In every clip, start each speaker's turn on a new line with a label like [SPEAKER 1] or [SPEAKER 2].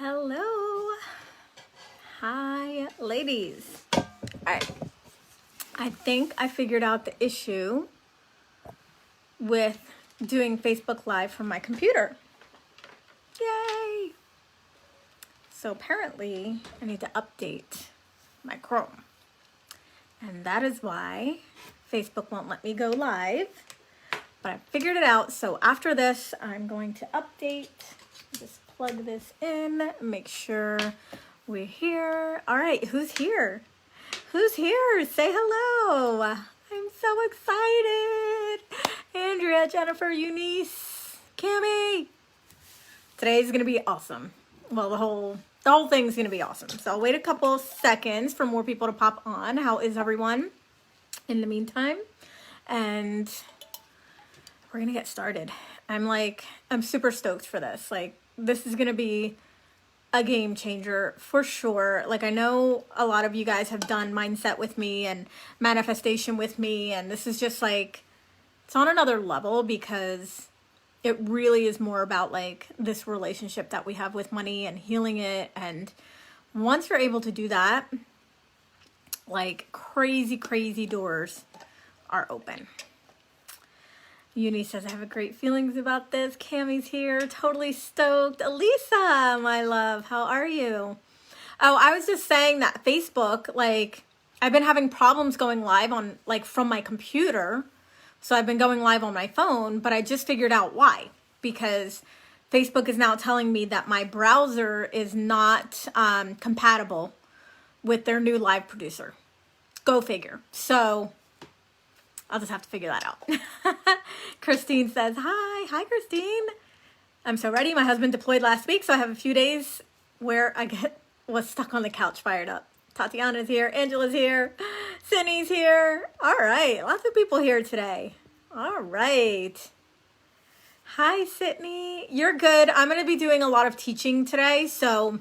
[SPEAKER 1] Hello. Hi, ladies. All right. I think I figured out the issue with doing Facebook Live from my computer. Yay. So apparently I need to update my Chrome. And that is why Facebook won't let me go live. But I figured it out. So after this, I'm going to update. Just plug this in, make sure we're here. All right, who's here? Who's here? Say hello. I'm so excited. Andrea, Jennifer, Eunice, Cami. Today's gonna be awesome. Well, the whole thing's gonna be awesome. So I'll wait a couple seconds for more people to pop on. How is everyone in the meantime? And we're gonna get started. I'm super stoked for this. This is gonna be a game changer for sure. I know a lot of you guys have done mindset with me and manifestation with me, and this is just it's on another level because it really is more about this relationship that we have with money and healing it. And once you're able to do that, crazy doors are open. Uni says, I have great feelings about this. Cammy's here, totally stoked. Elisa, my love, how are you? Oh, I was just saying that Facebook, I've been having problems going live on, from my computer. So I've been going live on my phone, but I just figured out why. Because Facebook is now telling me that my browser is not compatible with their new live producer. Go figure. So I'll just have to figure that out. Christine says, hi Christine. I'm so ready. My husband deployed last week, so I have a few days where was stuck on the couch fired up. Tatiana's here, Angela's here, Cindy's here. All right, lots of people here today. All right. Hi, Sydney. You're good. I'm going to be doing a lot of teaching today, so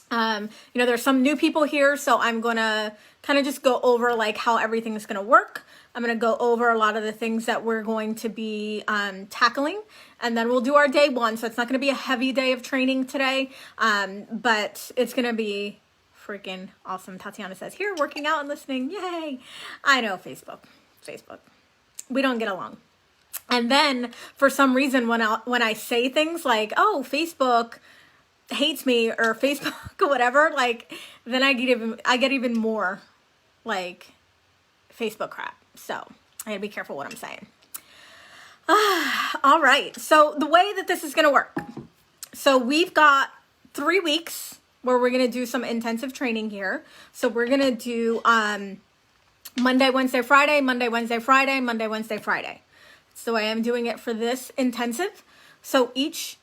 [SPEAKER 1] there's some new people here, so I'm going to kind of just go over how everything is going to work. I'm going to go over a lot of the things that we're going to be tackling, and then we'll do our day one. So it's not going to be a heavy day of training today, but it's going to be freaking awesome. Tatiana says, here, working out and listening. Yay. I know, Facebook. We don't get along. And then for some reason, when I say things oh, Facebook hates me or Facebook or whatever, then I get even more Facebook crap. So I gotta be careful what I'm saying. All right. So the way that this is gonna work. So we've got 3 weeks where we're gonna do some intensive training here. So we're gonna do Monday, Wednesday, Friday, Monday, Wednesday, Friday, Monday, Wednesday, Friday. That's the way I'm doing it for this intensive. So each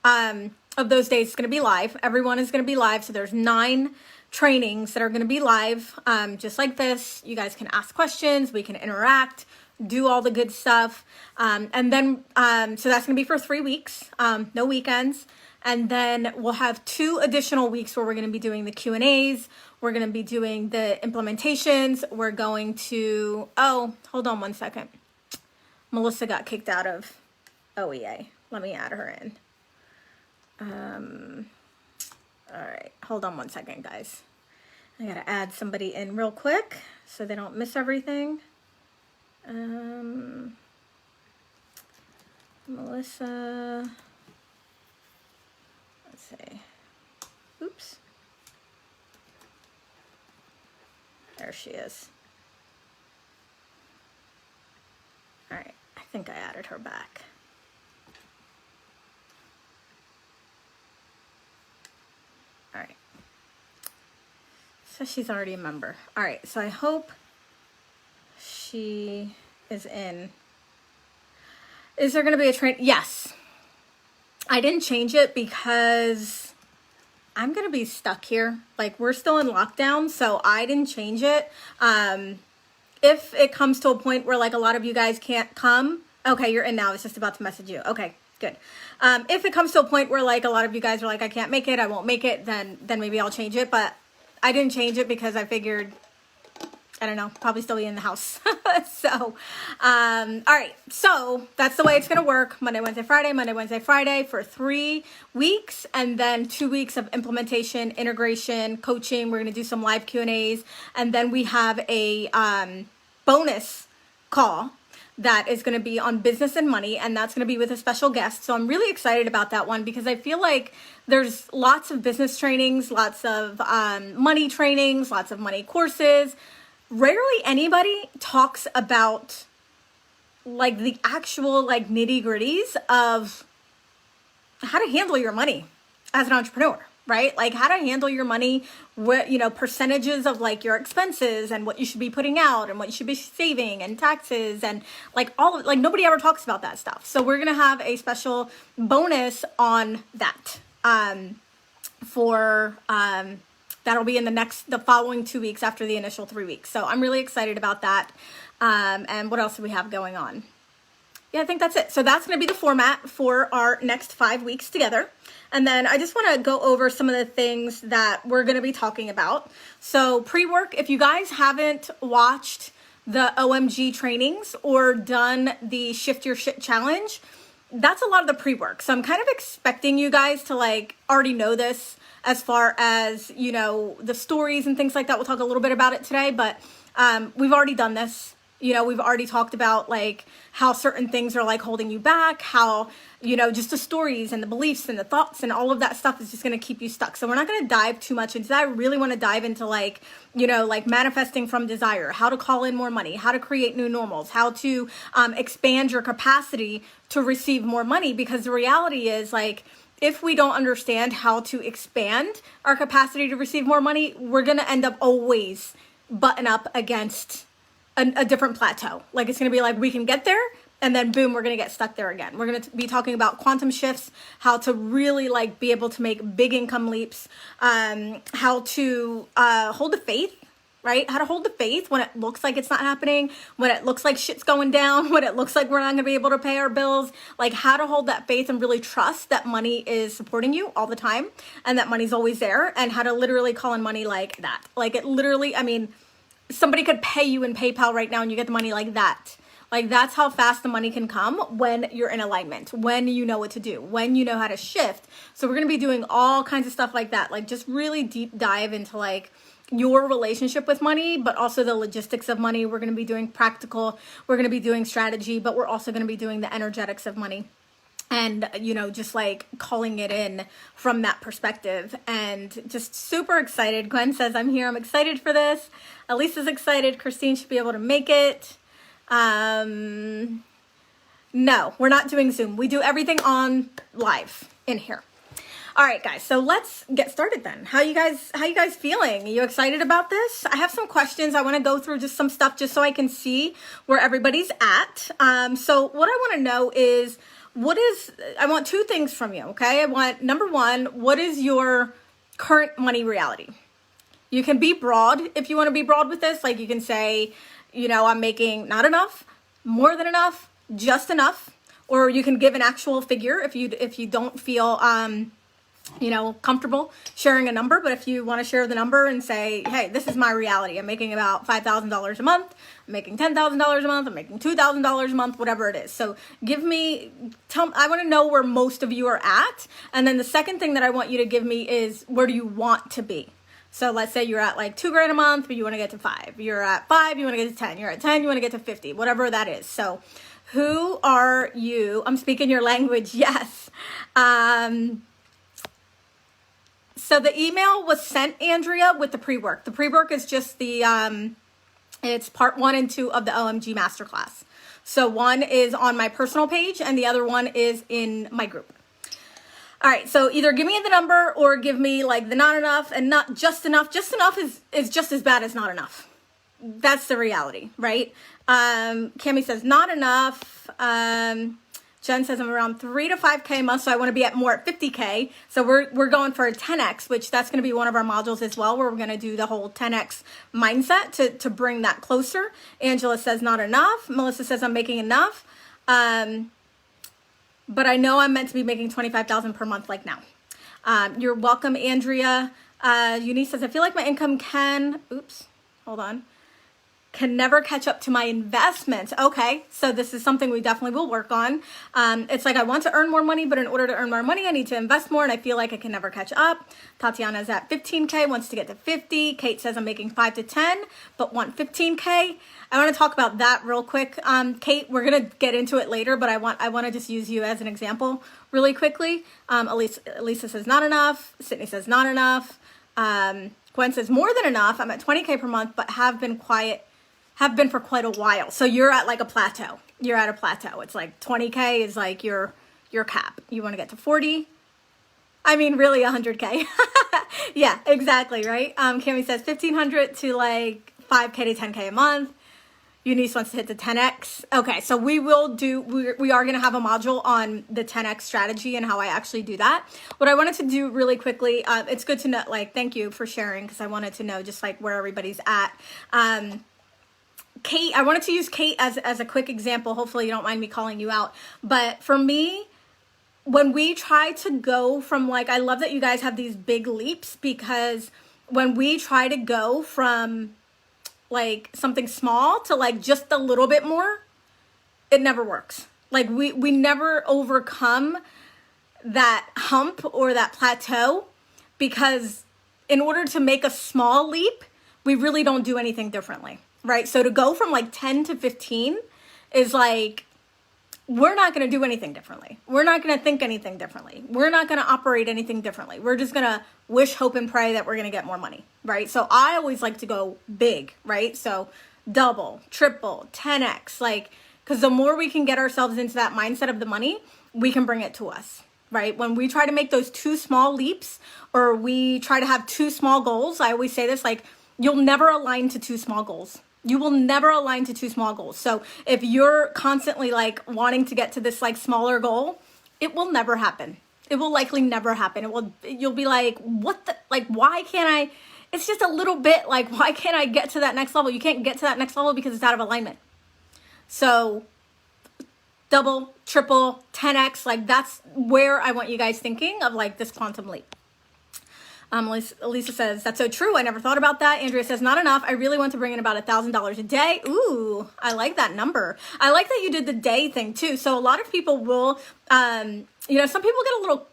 [SPEAKER 1] of those days is gonna be live. Everyone is gonna be live. So there's 9 trainings that are going to be live, just like this. You guys can ask questions, we can interact, do all the good stuff, and then so that's going to be for 3 weeks, no weekends, and then we'll have 2 additional weeks where we're going to be doing the Q&As, we're going to be doing the implementations, we're going to, oh, hold on one second, Melissa got kicked out of OEA, let me add her in. All right, hold on one second, guys. I gotta add somebody in real quick so they don't miss everything. Melissa, let's see. Oops. There she is. All right, I think I added her back. All right. So she's already a member. All right. So I hope she is in. Is there going to be a train? Yes. I didn't change it because I'm going to be stuck here. We're still in lockdown, so I didn't change it. If it comes to a point where a lot of you guys can't come. Okay, you're in now. I was just about to message you. Okay. Good. If it comes to a point where a lot of you guys are I can't make it, I won't make it, then maybe I'll change it. But I didn't change it because I figured I don't know, probably still be in the house. So, all right. So that's the way it's going to work. Monday, Wednesday, Friday for 3 weeks. And then 2 weeks of implementation, integration, coaching. We're going to do some live Q&As. And then we have a bonus call that is going to be on business and money, and that's going to be with a special guest. So I'm really excited about that one because I feel like there's lots of business trainings, lots of money trainings, lots of money courses. Rarely anybody talks about like the actual like nitty gritties of how to handle your money as an entrepreneur, right? Like how to handle your money, what, you know, percentages of like your expenses and what you should be putting out and what you should be saving and taxes and like all of, like nobody ever talks about that stuff. So we're going to have a special bonus on that, that'll be in the following 2 weeks after the initial 3 weeks. So I'm really excited about that. And what else do we have going on? Yeah, I think that's it. So that's going to be the format for our next 5 weeks together. And then I just want to go over some of the things that we're going to be talking about. So pre-work, if you guys haven't watched the OMG trainings or done the Shift Your Shit challenge, that's a lot of the pre-work. So I'm kind of expecting you guys to like already know this as far as, you know, the stories and things like that. We'll talk a little bit about it today, but we've already done this. You know, we've already talked about like how certain things are like holding you back, how, you know, just the stories and the beliefs and the thoughts and all of that stuff is just going to keep you stuck. So we're not going to dive too much into that. I really want to dive into like, you know, like manifesting from desire, how to call in more money, how to create new normals, how to expand your capacity to receive more money. Because the reality is like, if we don't understand how to expand our capacity to receive more money, we're going to end up always button up against a different plateau. Like it's going to be like, we can get there and then boom, we're going to get stuck there again. We're going to be talking about quantum shifts, how to really like be able to make big income leaps, how to hold the faith, right? How to hold the faith when it looks like it's not happening, when it looks like shit's going down, when it looks like we're not going to be able to pay our bills, like how to hold that faith and really trust that money is supporting you all the time and that money's always there, and how to literally call in money like that. Like it literally, I mean, somebody could pay you in PayPal right now and you get the money like that. Like that's how fast the money can come when you're in alignment, when you know what to do, when you know how to shift. So we're going to be doing all kinds of stuff like that. Like just really deep dive into like your relationship with money, but also the logistics of money. We're going to be doing practical, we're going to be doing strategy, but we're also going to be doing the energetics of money. And, you know, just like calling it in from that perspective, and just super excited. Gwen says, I'm here. I'm excited for this. Elisa's excited. Christine should be able to make it. No, we're not doing Zoom. We do everything on live in here. All right, guys. So let's get started then. How you guys feeling? Are you excited about this? I have some questions. I want to go through just some stuff just so I can see where everybody's at. So what I want to know is, I want 2 things from you, okay? I want, number 1, what is your current money reality? You can be broad if you want to be broad with this. Like you can say, you know, I'm making not enough, more than enough, just enough. Or you can give an actual figure if you don't feel, you know, comfortable sharing a number. But if you want to share the number and say, hey, this is my reality. I'm making about $5,000 a month. I'm making $10,000 a month. I'm making $2,000 a month, whatever it is. So I want to know where most of you are at. And then the second thing that I want you to give me is, where do you want to be? So let's say you're at like $2,000 a month, but you want to get to 5. You're at 5, you want to get to 10. You're at 10, you want to get to 50, whatever that is. So who are you? I'm speaking your language. Yes. So the email was sent, Andrea, with the pre-work. The pre-work is just it's part 1 and 2 of the OMG Masterclass. So one is on my personal page and the other one is in my group. All right, so either give me the number or give me like the not enough and not just enough. Just enough is just as bad as not enough. That's the reality, right? Cami says not enough. Jen says I'm around 3 to 5K a month, so I want to be at more at 50K. So we're going for a 10X, which that's going to be one of our modules as well, where we're going to do the whole 10X mindset to bring that closer. Angela says not enough. Melissa says I'm making enough. But I know I'm meant to be making $25,000 per month like now. You're welcome, Andrea. Eunice says, I feel like my income can, hold on. can never catch up to my investments. Okay, so this is something we definitely will work on. It's like I want to earn more money, but in order to earn more money, I need to invest more, and I feel like I can never catch up. Tatiana's at 15K, wants to get to 50. Kate says I'm making 5 to 10, but want 15K. I want to talk about that real quick. Kate, we're gonna get into it later, but I want to just use you as an example really quickly. Elisa says not enough. Sydney says not enough. Gwen says more than enough. I'm at 20K per month, but have been for quite a while. So you're at like a plateau. You're at a plateau. It's like 20K is like your cap. You want to get to 40. I mean, really 100K. Yeah, exactly, right? Cami says 1,500 to like 5K to 10K a month. Eunice wants to hit the 10X. Okay, so we are going to have a module on the 10X strategy and how I actually do that. What I wanted to do really quickly, it's good to know, like, thank you for sharing, because I wanted to know just like where everybody's at. Kate, I wanted to use Kate as a quick example. Hopefully you don't mind me calling you out. But for me, when we try to go from like, I love that you guys have these big leaps, because when we try to go from like something small to like just a little bit more, it never works. Like we never overcome that hump or that plateau, because in order to make a small leap, we really don't do anything differently, right? So to go from like 10 to 15 is like, we're not going to do anything differently. We're not going to think anything differently. We're not going to operate anything differently. We're just going to wish, hope, and pray that we're going to get more money, right? So I always like to go big, right? So double, triple, 10X, like, because the more we can get ourselves into that mindset of the money, we can bring it to us, right? When we try to make those too small leaps, or we try to have too small goals, I always say this, like, you'll never align to too small goals. You will never align to too small goals. So if you're constantly like wanting to get to this like smaller goal, it will never happen. It will likely never happen. You'll be like, what the, like, why can't I, it's just a little bit, like, why can't I get to that next level? You can't get to that next level because it's out of alignment. So double, triple, 10X, like that's where I want you guys thinking of like this quantum leap. Elisa says, that's so true. I never thought about that. Andrea says, not enough. I really want to bring in about $1,000 a day. Ooh, I like that number. I like that you did the day thing too. So a lot of people will, some people get a little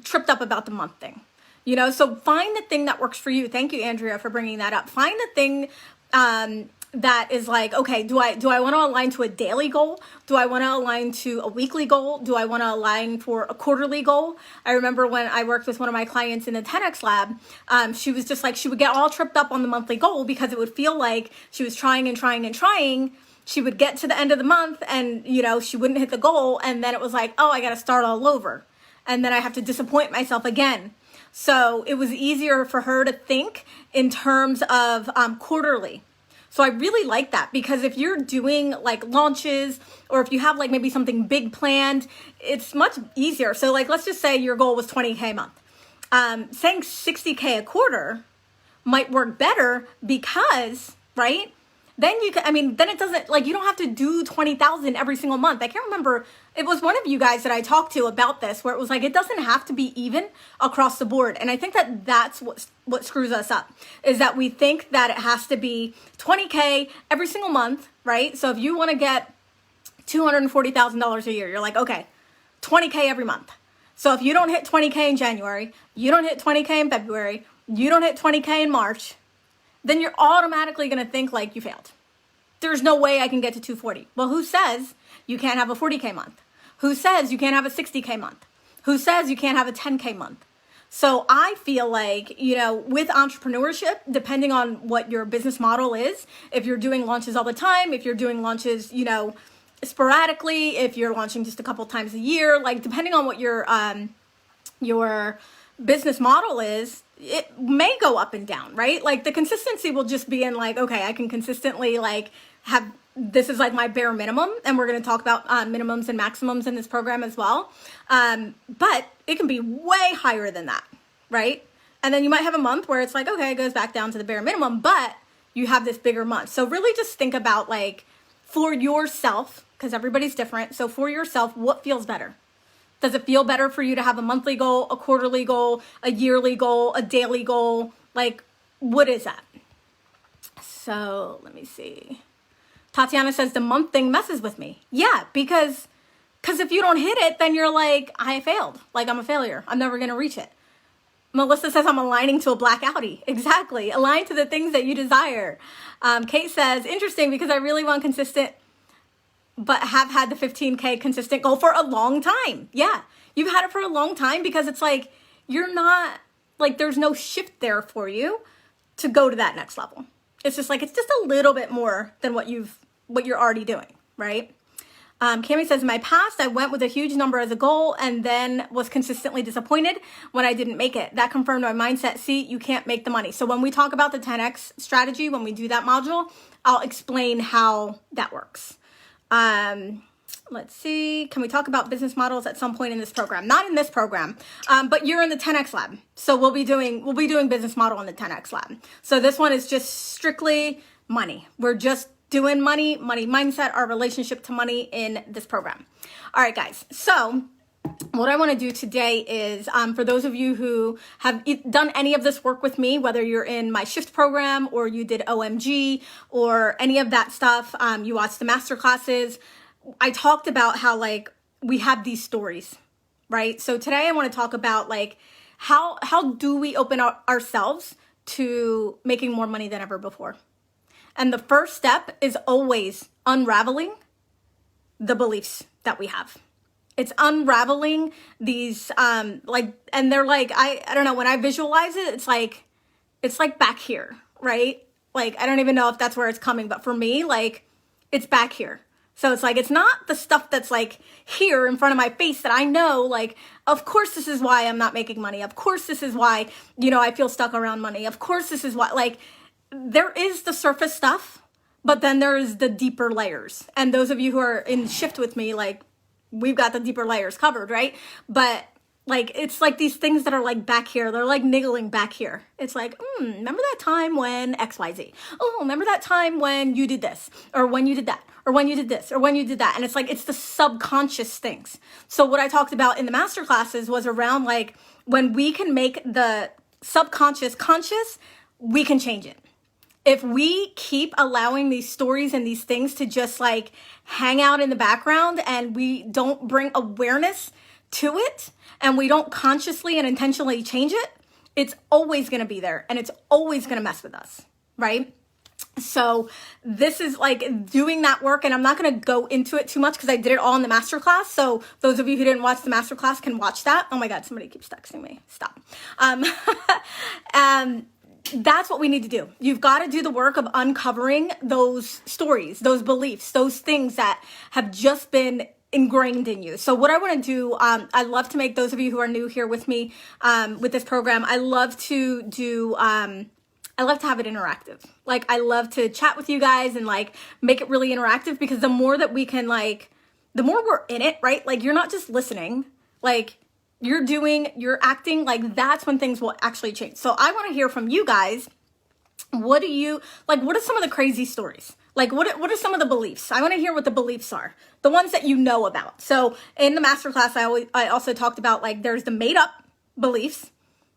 [SPEAKER 1] tripped up about the month thing, so find the thing that works for you. Thank you, Andrea, for bringing that up. Find the thing, that is like, okay, do I want to align to a daily goal? Do I want to align to a weekly goal? Do I want to align for a quarterly goal? I remember when I worked with one of my clients in the 10X lab, she was just like, she would get all tripped up on the monthly goal because it would feel like she was trying and trying and trying. She would get to the end of the month and, she wouldn't hit the goal. And then it was like, oh, I got to start all over. And then I have to disappoint myself again. So it was easier for her to think in terms of quarterly. So I really like that, because if you're doing like launches, or if you have like maybe something big planned, it's much easier. So like, let's just say your goal was 20K a month. Saying 60K a quarter might work better because, right? Then then it doesn't, like, you don't have to do 20,000 every single month. I can't remember, it was one of you guys that I talked to about this, where it was like, it doesn't have to be even across the board. And I think that that's what screws us up, is that we think that it has to be 20K every single month, right? So if you want to get $240,000 a year, you're like, okay, 20K every month. So if you don't hit 20K in January, you don't hit 20K in February, you don't hit 20K in March, then you're automatically going to think like you failed. There's no way I can get to 240. Well, who says you can't have a 40K month? Who says you can't have a 60K month? Who says you can't have a 10K month? So I feel like, with entrepreneurship, depending on what your business model is, if you're doing launches all the time, if you're doing launches, sporadically, if you're launching just a couple times a year, like depending on what your business model is, it may go up and down, right? Like the consistency will just be in like, okay, I can consistently like have, this is like my bare minimum. And we're going to talk about minimums and maximums in this program as well. But it can be way higher than that, right? And then you might have a month where it's like, okay, it goes back down to the bare minimum, but you have this bigger month. So really just think about like for yourself, because everybody's different. So for yourself, what feels better? Does it feel better for you to have a monthly goal, a quarterly goal, a yearly goal, a daily goal? Like, what is that? So let me see. Tatiana says the month thing messes with me. Yeah, because if you don't hit it, then you're like, I failed. Like, I'm a failure. I'm never going to reach it. Melissa says I'm aligning to a black Audi. Exactly. Align to the things that you desire. Kate says, interesting because I really want consistent, but have had the 15K consistent goal for a long time. Yeah, you've had it for a long time because it's like, you're not, like, there's no shift there for you to go to that next level. It's just like, it's just a little bit more than what you're already doing, right? Cami says, in my past, I went with a huge number as a goal and then was consistently disappointed when I didn't make it. That confirmed my mindset. See, you can't make the money. So when we talk about the 10X strategy, when we do that module, I'll explain how that works. Let's see. Can we talk about business models at some point in this program? Not in this program, but you're in the 10X lab. So we'll be doing business model in the 10X lab. So this one is just strictly money. We're just doing money mindset, our relationship to money in this program. All right, guys. So what I want to do today is, for those of you who have done any of this work with me, whether you're in my Shift program or you did OMG or any of that stuff, you watched the master classes, I talked about how, like, we have these stories, right? So today I want to talk about, like, how do we open ourselves to making more money than ever before? And the first step is always unraveling the beliefs that we have. It's unraveling these, and they're like, I don't know, when I visualize it, it's like back here, right? Like, I don't even know if that's where it's coming, but for me, like, it's back here. So it's like, it's not the stuff that's like here in front of my face that I know, like, of course, this is why I'm not making money. Of course, this is why, I feel stuck around money. Of course, this is why, like, there is the surface stuff, but then there is the deeper layers. And those of you who are in Shift with me, like, we've got the deeper layers covered, right? But, like, it's like these things that are like back here. They're like niggling back here. It's like, remember that time when XYZ? Oh, remember that time when you did this, or when you did that, or when you did this, or when you did that. And it's like, it's the subconscious things. So what I talked about in the master classes was around, like, when we can make the subconscious conscious, we can change it. If we keep allowing these stories and these things to just, like, hang out in the background and we don't bring awareness to it and we don't consciously and intentionally change it, it's always going to be there and it's always going to mess with us, right? So this is like doing that work, and I'm not going to go into it too much because I did it all in the masterclass. So those of you who didn't watch the masterclass can watch that. Oh my God, somebody keeps texting me. Stop. That's what we need to do. You've got to do the work of uncovering those stories, those beliefs, those things that have just been ingrained in you. So what I want to do, I love to make those of you who are new here with me, with this program, I love to do, I love to have it interactive. Like, I love to chat with you guys and, like, make it really interactive, because the more that we can, like, the more we're in it, right? Like, you're not just listening, like, you're acting, like, that's when things will actually change. So I want to hear from you guys. What are some of the crazy stories? Like, what are some of the beliefs? I want to hear what the beliefs are, the ones that you know about. So in the masterclass, I also talked about, like, there's the made up beliefs.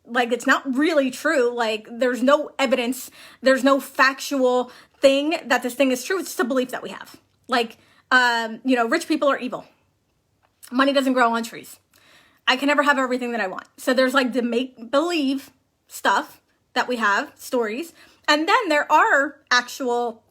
[SPEAKER 1] Like, it's not really true. Like, there's no evidence. There's no factual thing that this thing is true. It's just a belief that we have. Like, rich people are evil. Money doesn't grow on trees. I can never have everything that I want. So there's, like, the make-believe stuff that we have, stories. And then there are actual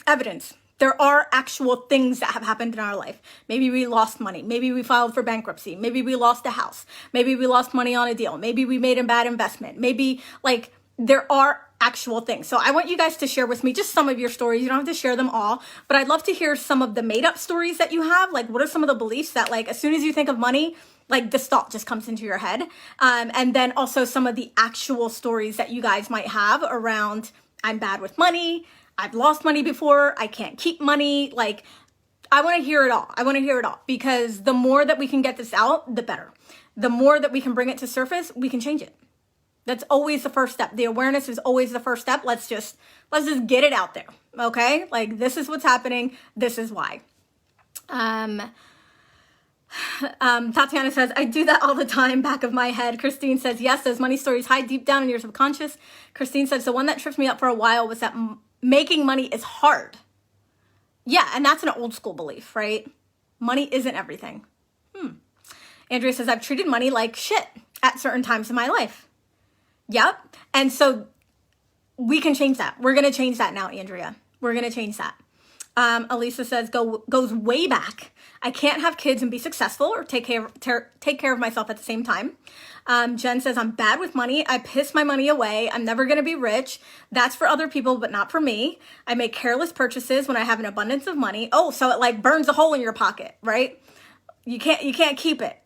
[SPEAKER 1] evidence. There are actual things that have happened in our life. Maybe we lost money. Maybe we filed for bankruptcy. Maybe we lost a house. Maybe we lost money on a deal. Maybe we made a bad investment. Maybe, like, there are actual things. So I want you guys to share with me just some of your stories. You don't have to share them all, but I'd love to hear some of the made up stories that you have. Like, what are some of the beliefs that, like, as soon as you think of money, like, this thought just comes into your head. And then also some of the actual stories that you guys might have around, I'm bad with money, I've lost money before, I can't keep money. Like, I want to hear it all. I want to hear it all, because the more that we can get this out, the better. The more that we can bring it to surface, we can change it. That's always the first step. The awareness is always the first step. Let's just get it out there. Okay? Like, this is what's happening. This is why. Tatiana says, I do that all the time, back of my head. Christine says, yes, those money stories hide deep down in your subconscious. Christine says, the one that tripped me up for a while was that making money is hard. Yeah, and that's an old school belief, right? Money isn't everything. Andrea says, I've treated money like shit at certain times in my life. Yep. And so we can change that. We're going to change that now, Andrea. We're going to change that. Elisa says, goes way back. I can't have kids and be successful or take care of myself at the same time. Jen says, I'm bad with money. I piss my money away. I'm never going to be rich. That's for other people, but not for me. I make careless purchases when I have an abundance of money. Oh, so it like burns a hole in your pocket, right? You can't keep it.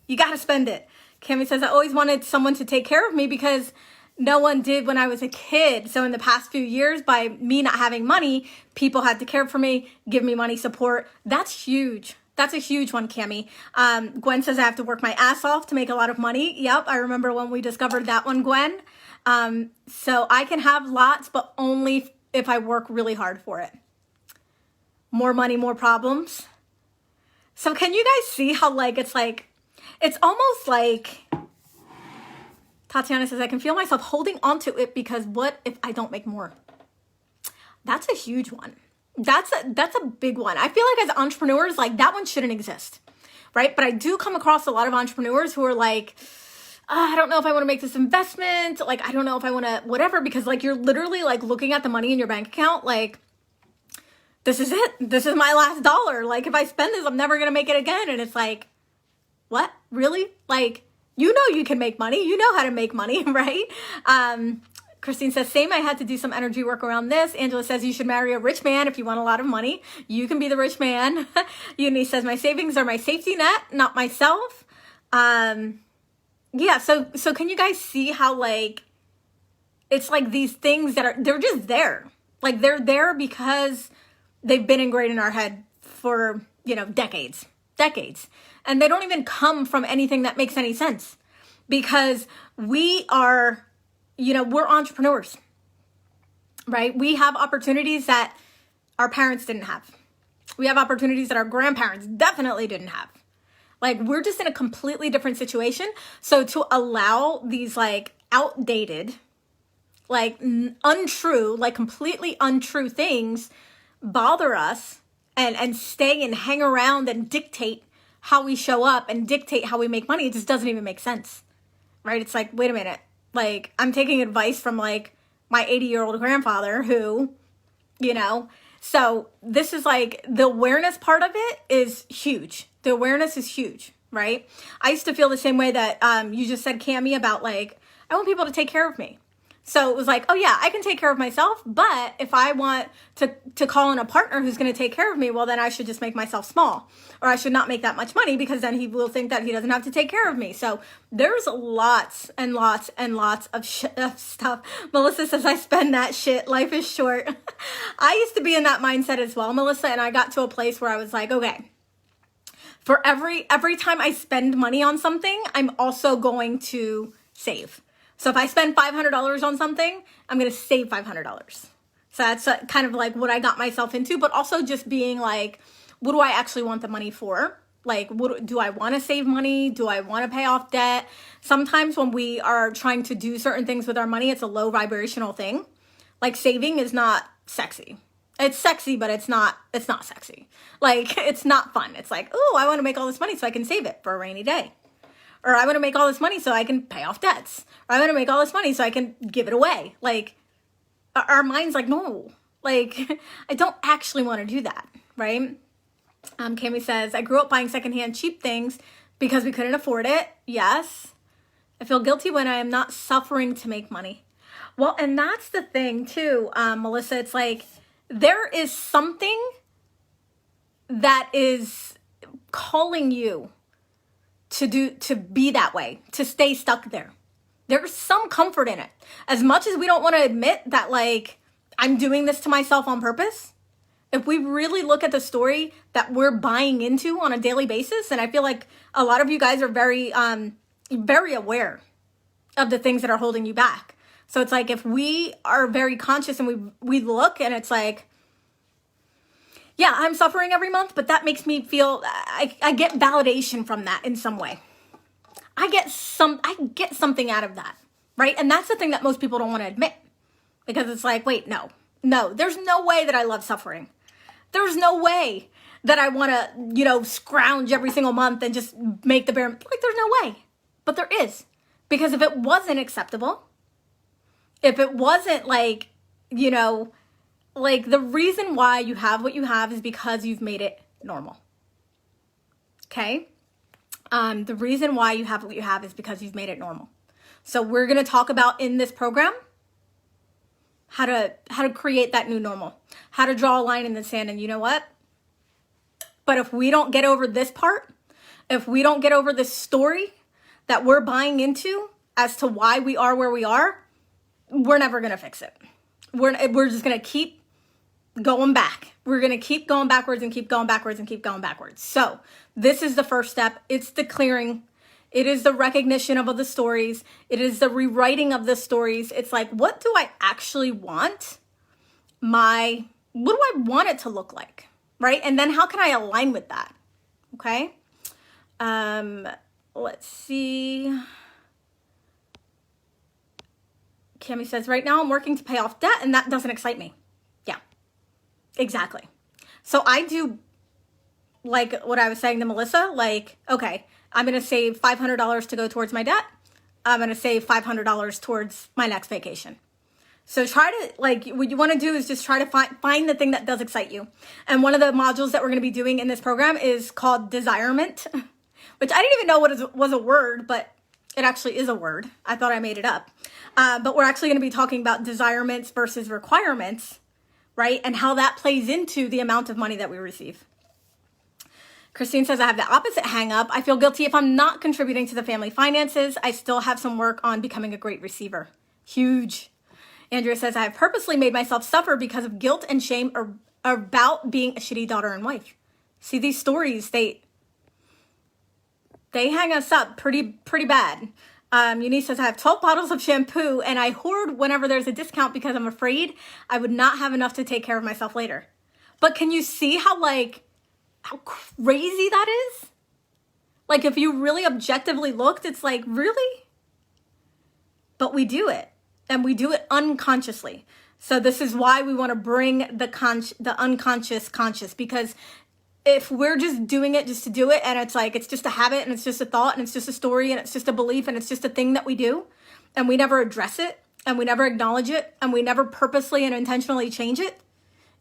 [SPEAKER 1] You got to spend it. Cami says, I always wanted someone to take care of me because no one did when I was a kid. So in the past few years, by me not having money, people had to care for me, give me money, support. That's huge. That's a huge one, Cami. Gwen says I have to work my ass off to make a lot of money. Yep, I remember when we discovered that one, Gwen. So I can have lots, but only if I work really hard for it. More money, more problems. So can you guys see how it's almost like, Tatiana says, I can feel myself holding onto it because what if I don't make more? That's a huge one. That's a big one. I feel like as entrepreneurs, like that one shouldn't exist, right? But I do come across a lot of entrepreneurs who are like, I don't know if I want to make this investment. Like, I don't know if I want to whatever, because like you're literally like looking at the money in your bank account like, this is it. This is my last dollar. Like if I spend this, I'm never going to make it again. And it's like, what? Really? Like, you know you can make money. You know how to make money, right? Christine says, same, I had to do some energy work around this. Angela says, you should marry a rich man if you want a lot of money. You can be the rich man. Uni says, my savings are my safety net, not myself. Yeah, so can you guys see how like, it's like these things that they're just there. Like they're there because they've been ingrained in our head for, decades. And they don't even come from anything that makes any sense because we are, we're entrepreneurs, right? We have opportunities that our parents didn't have. We have opportunities that our grandparents definitely didn't have. Like we're just in a completely different situation. So to allow these like outdated, like untrue, like completely untrue things bother us and stay and hang around and dictate how we show up and dictate how we make money, it just doesn't even make sense, right? It's like, wait a minute, like I'm taking advice from like my 80-year-old grandfather who, so this is like the awareness part of it is huge. The awareness is huge, right? I used to feel the same way that you just said, Cami, about like, I want people to take care of me. So it was like, oh yeah, I can take care of myself, but if I want to call in a partner who's going to take care of me, well then I should just make myself small, or I should not make that much money because then he will think that he doesn't have to take care of me. So there's lots and lots and lots of stuff. Melissa says, I spend that shit. Life is short. I used to be in that mindset as well, Melissa, and I got to a place where I was like, okay, for every time I spend money on something, I'm also going to save. So if I spend $500 on something, I'm going to save $500. So that's kind of like what I got myself into, but also just being like, what do I actually want the money for? Like, do I want to save money? Do I want to pay off debt? Sometimes when we are trying to do certain things with our money, it's a low vibrational thing. Like saving is not sexy. It's sexy, but it's not sexy. Like, it's not fun. It's like, oh, I want to make all this money so I can save it for a rainy day. Or I want to make all this money so I can pay off debts. Or I want to make all this money so I can give it away. Like, our mind's like, no. Like, I don't actually want to do that, right? Cami says, I grew up buying secondhand cheap things because we couldn't afford it. Yes. I feel guilty when I am not suffering to make money. Well, and that's the thing too, Melissa. It's like, there is something that is calling you to be that way, to stay stuck there. There's some comfort in it. As much as we don't want to admit that, like, I'm doing this to myself on purpose, if we really look at the story that we're buying into on a daily basis, and I feel like a lot of you guys are very, very aware of the things that are holding you back. So it's like, if we are very conscious and we look and it's like, yeah, I'm suffering every month, but that makes me feel, I get validation from that in some way. I get something out of that, right? And that's the thing that most people don't want to admit, because it's like, wait, no, there's no way that I love suffering. There's no way that I want to, scrounge every single month and just make the bare, like, there's no way. But there is. Because if it wasn't acceptable, if it wasn't like, like the reason why you have what you have is because you've made it normal. Okay? The reason why you have what you have is because you've made it normal. So we're going to talk about in this program how to create that new normal, how to draw a line in the sand. And you know what? But if we don't get over this part, if we don't get over this story that we're buying into as to why we are where we are, we're never going to fix it. We're just going to keep going back. We're going to keep going backwards and keep going backwards and keep going backwards. So this is the first step. It's the clearing. It is the recognition of the stories. It is the rewriting of the stories. It's like, what do I actually want? What do I want it to look like? Right? And then how can I align with that? Okay. Let's see. Cami says, right now I'm working to pay off debt and that doesn't excite me. Yeah, exactly. So I do like what I was saying to Melissa, like, okay, I'm going to save $500 to go towards my debt. I'm going to save $500 towards my next vacation. So try to, like, what you want to do is just try to find the thing that does excite you. And one of the modules that we're going to be doing in this program is called Desirement, which I didn't even know was a word, but it actually is a word. I thought I made it up. But we're actually going to be talking about desirements versus requirements, right? And how that plays into the amount of money that we receive. Christine says, I have the opposite hang up. I feel guilty if I'm not contributing to the family finances. I still have some work on becoming a great receiver. Huge. Andrea says, I have purposely made myself suffer because of guilt and shame about being a shitty daughter and wife. See, these stories, they hang us up pretty bad. Eunice says, I have 12 bottles of shampoo and I hoard whenever there's a discount because I'm afraid I would not have enough to take care of myself later. But can you see how crazy that is? Like, if you really objectively looked, it's like, really? But we do it, and we do it unconsciously. So this is why we want to bring the unconscious conscious, because if we're just doing it just to do it, and it's like, it's just a habit, and it's just a thought, and it's just a story, and it's just a belief, and it's just a thing that we do, and we never address it, and we never acknowledge it, and we never purposely and intentionally change it,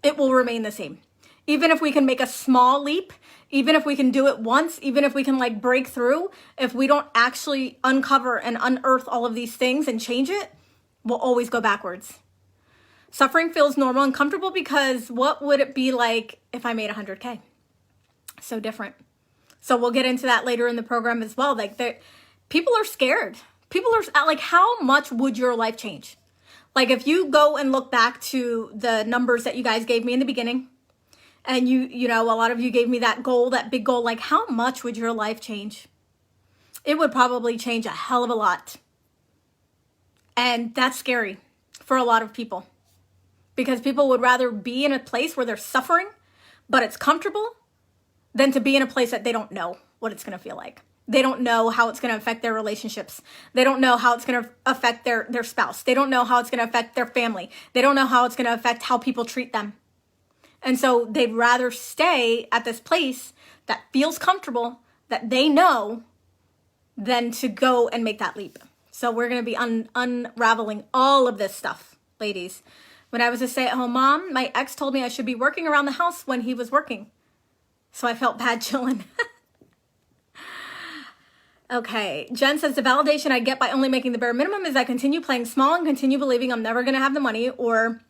[SPEAKER 1] it will remain the same. Even if we can make a small leap, even if we can do it once, even if we can break through, if we don't actually uncover and unearth all of these things and change it, we'll always go backwards. Suffering feels normal and comfortable because what would it be like if I made 100K? So different. So we'll get into that later in the program as well. People are scared. People are like, how much would your life change? Like, if you go and look back to the numbers that you guys gave me in the beginning, and a lot of you gave me that goal, that big goal, like, how much would your life change? It would probably change a hell of a lot. And that's scary for a lot of people, because people would rather be in a place where they're suffering, but it's comfortable, than to be in a place that they don't know what it's going to feel like. They don't know how it's going to affect their relationships. They don't know how it's going to affect their spouse. They don't know how it's going to affect their family. They don't know how it's going to affect how people treat them. And so they'd rather stay at this place that feels comfortable, that they know, than to go and make that leap. So we're going to be unraveling all of this stuff, ladies. When I was a stay-at-home mom, my ex told me I should be working around the house when he was working. So I felt bad chilling. Okay, Jen says, the validation I get by only making the bare minimum is I continue playing small and continue believing I'm never going to have the money, or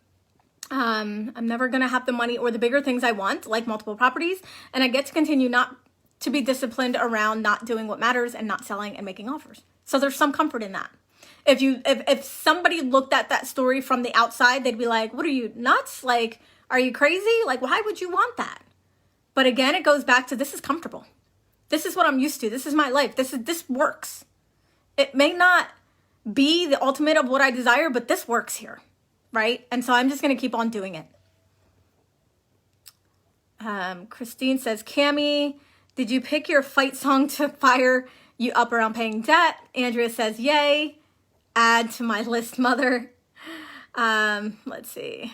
[SPEAKER 1] I'm never going to have the money or the bigger things I want, like multiple properties, and I get to continue not to be disciplined around not doing what matters and not selling and making offers. So there's some comfort in that. If somebody looked at that story from the outside, they'd be like, what are you, nuts? Like, are you crazy? Like, why would you want that? But again, it goes back to, this is comfortable. This is what I'm used to. This is my life. This works. It may not be the ultimate of what I desire, but this works here, right? And so I'm just going to keep on doing it. Christine says, Cami, did you pick your fight song to fire you up around paying debt? Andrea says, yay. Add to my list, mother. Let's see.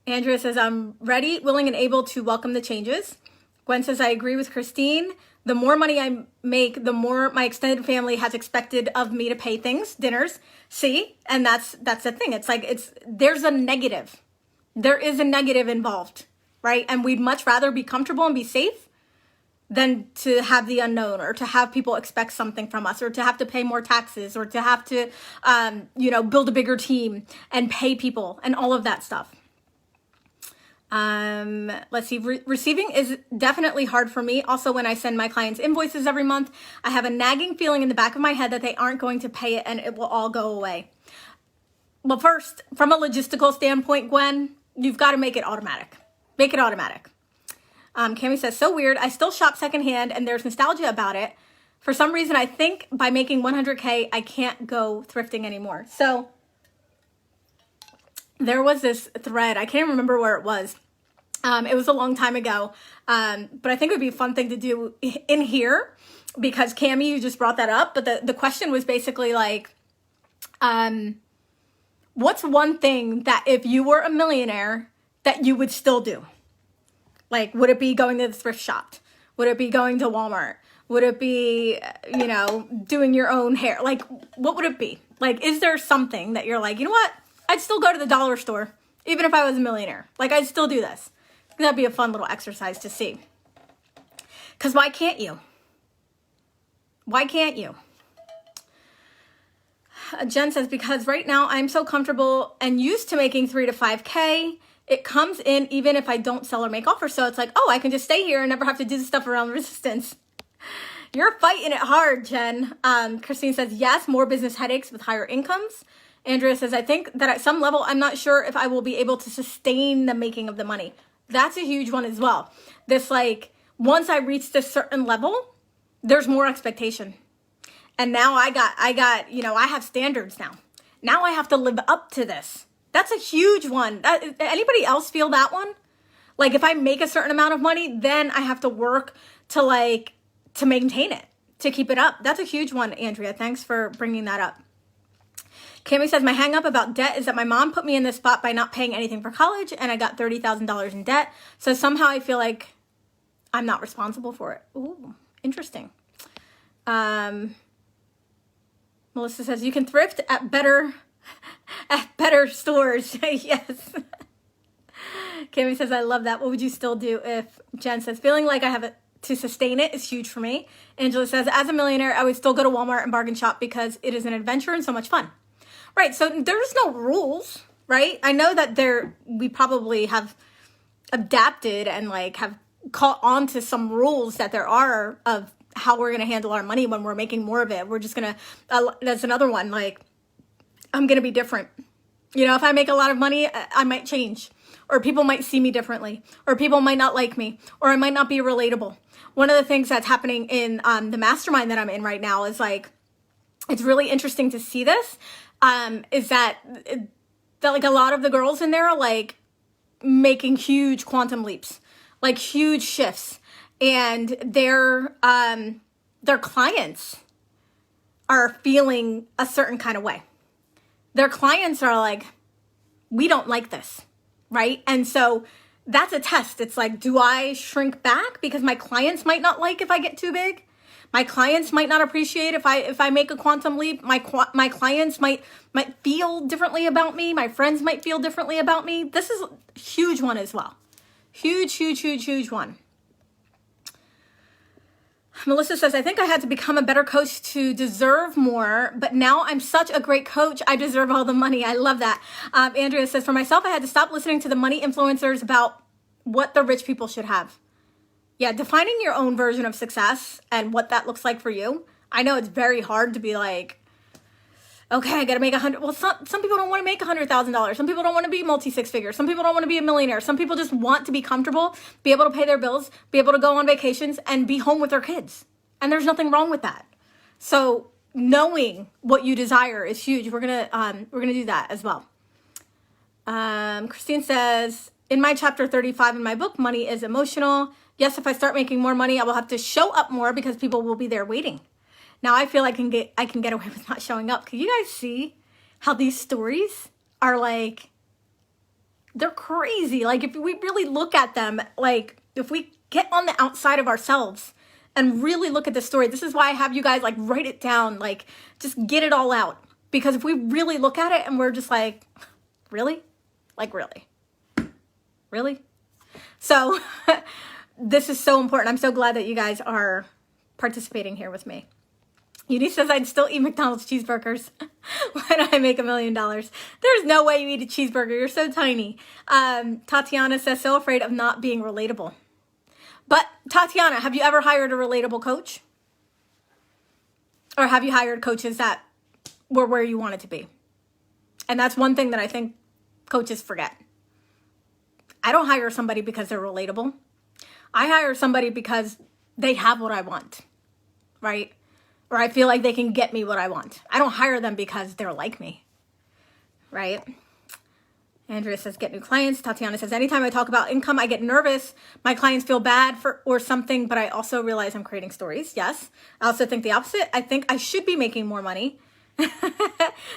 [SPEAKER 1] Andrea says, I'm ready, willing, and able to welcome the changes. Gwen says, I agree with Christine. The more money I make, the more my extended family has expected of me to pay things, dinners. See? And that's the thing. It's like, there's a negative. There is a negative involved, right? And we'd much rather be comfortable and be safe than to have the unknown, or to have people expect something from us, or to have to pay more taxes, or to have to, build a bigger team and pay people and all of that stuff. Let's see. Receiving is definitely hard for me. Also, when I send my clients invoices every month, I have a nagging feeling in the back of my head that they aren't going to pay it and it will all go away. Well, first, from a logistical standpoint, Gwen, you've got to make it automatic. Make it automatic. Cami says, so weird. I still shop secondhand and there's nostalgia about it. For some reason, I think by making 100K, I can't go thrifting anymore. So there was this thread. I can't remember where it was. It was a long time ago. But I think it would be a fun thing to do in here, because Cami, you just brought that up. But the question was basically like, what's one thing that if you were a millionaire that you would still do? Like, would it be going to the thrift shop? Would it be going to Walmart? Would it be, doing your own hair? Like, what would it be? Like, is there something that you're like, you know what? I'd still go to the dollar store, even if I was a millionaire. Like, I'd still do this. That'd be a fun little exercise to see. Because why can't you? Why can't you? Jen says, because right now I'm so comfortable and used to making 3 to 5K. It comes in even if I don't sell or make offers. So it's like, oh, I can just stay here and never have to do the stuff around resistance. You're fighting it hard, Jen. Christine says, yes, more business headaches with higher incomes. Andrea says, I think that at some level, I'm not sure if I will be able to sustain the making of the money. That's a huge one as well. This, like, once I reach this certain level, there's more expectation. And now I have standards now. Now I have to live up to this. That's a huge one. Anybody else feel that one? Like, if I make a certain amount of money, then I have to work to maintain it, to keep it up. That's a huge one, Andrea. Thanks for bringing that up. Cami says, my hang up about debt is that my mom put me in this spot by not paying anything for college, and I got $30,000 in debt. So somehow I feel like I'm not responsible for it. Ooh, interesting. Melissa says, you can thrift at better stores. Yes. Cami says, I love that. What would you still do if? Jen says, feeling like I have to sustain it is huge for me. Angela says, as a millionaire, I would still go to Walmart and bargain shop because it is an adventure and so much fun. Right. So there's no rules, right? I know that we probably have adapted and have caught on to some rules that there are of how we're going to handle our money when we're making more of it. We're just going to, that's another one. Like, I'm going to be different. If I make a lot of money, I might change, or people might see me differently, or people might not like me, or I might not be relatable. One of the things that's happening in the mastermind that I'm in right now is it's really interesting to see this, is that a lot of the girls in there are making huge quantum leaps, huge shifts, and their clients are feeling a certain kind of way. Their clients are like, we don't like this, right? And so that's a test. It's like, do I shrink back because my clients might not like if I get too big? My clients might not appreciate if I make a quantum leap. My clients might feel differently about me. My friends might feel differently about me. This is a huge one as well. Huge, huge, huge, huge one. Melissa says, I think I had to become a better coach to deserve more, but now I'm such a great coach. I deserve all the money. I love that. Andrea says, for myself, I had to stop listening to the money influencers about what the rich people should have. Yeah, defining your own version of success and what that looks like for you. I know it's very hard to be like, okay, I got to make 100. Well, some people don't want to make $100,000. Some people don't want to be multi-six figures. Some people don't want to be a millionaire. Some people just want to be comfortable, be able to pay their bills, be able to go on vacations, and be home with their kids. And there's nothing wrong with that. So knowing what you desire is huge. We're gonna do that as well. Christine says, in my chapter 35 in my book, Money is Emotional. Yes, if I start making more money, I will have to show up more because people will be there waiting. Now I feel I can get away with not showing up. Can you guys see how these stories are like, they're crazy. Like if we really look at them, like if we get on the outside of ourselves and really look at the story, this is why I have you guys like write it down, like just get it all out. Because if we really look at it and we're just like, really? Like really? Really? So this is so important. I'm so glad that you guys are participating here with me. Uni says I'd still eat McDonald's cheeseburgers when I make $1 million. There's no way you eat a cheeseburger. You're so tiny. Tatiana says, so afraid of not being relatable. But Tatiana, have you ever hired a relatable coach? Or have you hired coaches that were where you wanted to be? And that's one thing that I think coaches forget. I don't hire somebody because they're relatable. I hire somebody because they have what I want, right? Or I feel like they can get me what I want. I don't hire them because they're like me, right? Andrea says, get new clients. Tatiana says, anytime I talk about income, I get nervous. My clients feel bad for or something, but I also realize I'm creating stories. Yes. I also think the opposite. I think I should be making more money.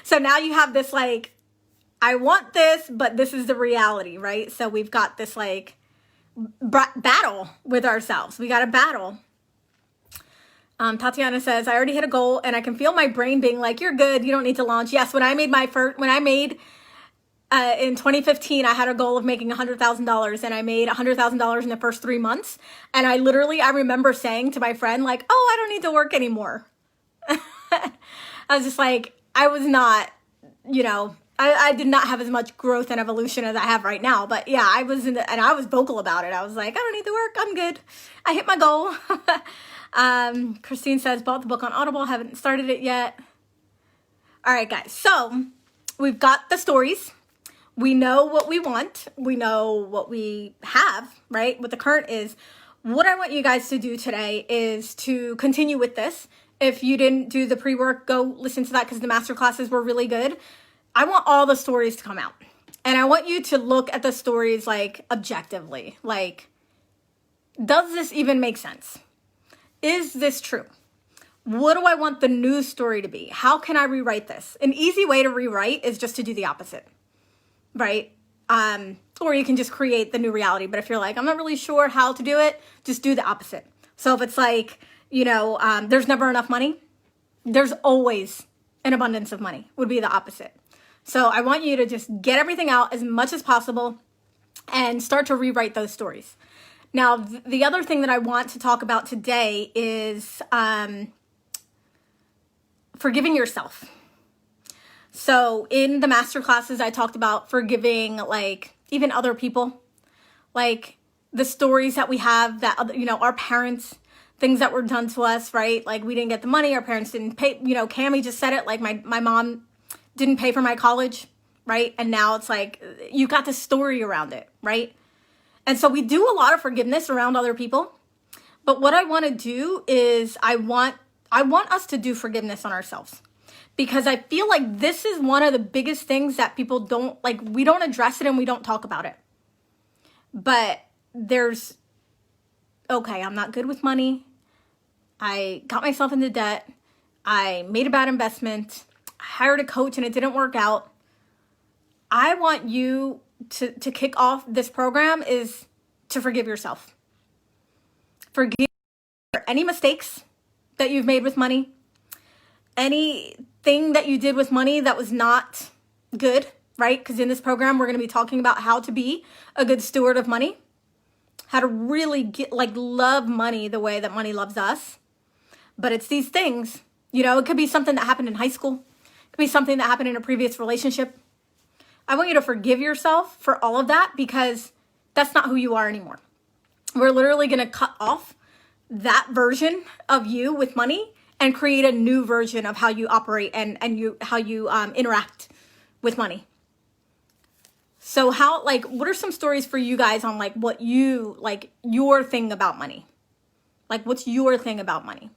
[SPEAKER 1] So now you have this like, I want this, but this is the reality, right? So we've got this like battle with ourselves. We got a battle. Tatiana says, I already hit a goal and I can feel my brain being like, you're good. You don't need to launch. Yes. When I made in 2015, I had a goal of making $100,000 and I made $100,000 in the first 3 months. And I remember saying to my friend, like, oh, I don't need to work anymore. I was just like, I was not, I did not have as much growth and evolution as I have right now. But yeah, I was and I was vocal about it. I was like, I don't need to work. I'm good. I hit my goal. Christine says, bought the book on Audible. Haven't started it yet. All right, guys. So we've got the stories. We know what we want. We know what we have, right? What the current is. What I want you guys to do today is to continue with this. If you didn't do the pre-work, go listen to that because the master classes were really good. I want all the stories to come out. And I want you to look at the stories like objectively. Like, does this even make sense? Is this true? What do I want the new story to be? How can I rewrite this? An easy way to rewrite is just to do the opposite, right? Or you can just create the new reality. But if you're like, I'm not really sure how to do it, just do the opposite. So if it's like, there's never enough money, there's always an abundance of money would be the opposite. So I want you to just get everything out as much as possible and start to rewrite those stories. Now, the other thing that I want to talk about today is forgiving yourself. So in the master classes, I talked about forgiving, like, even other people, like the stories that we have that, our parents, things that were done to us, right? Like we didn't get the money, our parents didn't pay, Cammie just said it, like my mom didn't pay for my college, right? And now it's like, you got the story around it, right? And so we do a lot of forgiveness around other people. But what I want to do is I want us to do forgiveness on ourselves. Because I feel like this is one of the biggest things that people don't, like, we don't address it and we don't talk about it. But I'm not good with money. I got myself into debt. I made a bad investment. I hired a coach and it didn't work out. I want you to kick off this program is to forgive yourself. Forgive any mistakes that you've made with money. Anything that you did with money that was not good, right? Because in this program, we're going to be talking about how to be a good steward of money. How to really love money the way that money loves us. But it's these things, it could be something that happened in high school. It could be something that happened in a previous relationship. I want you to forgive yourself for all of that because that's not who you are anymore. We're literally going to cut off that version of you with money and create a new version of how you operate and how you interact with money. So what are some stories for you guys on what your thing about money? Like, what's your thing about money?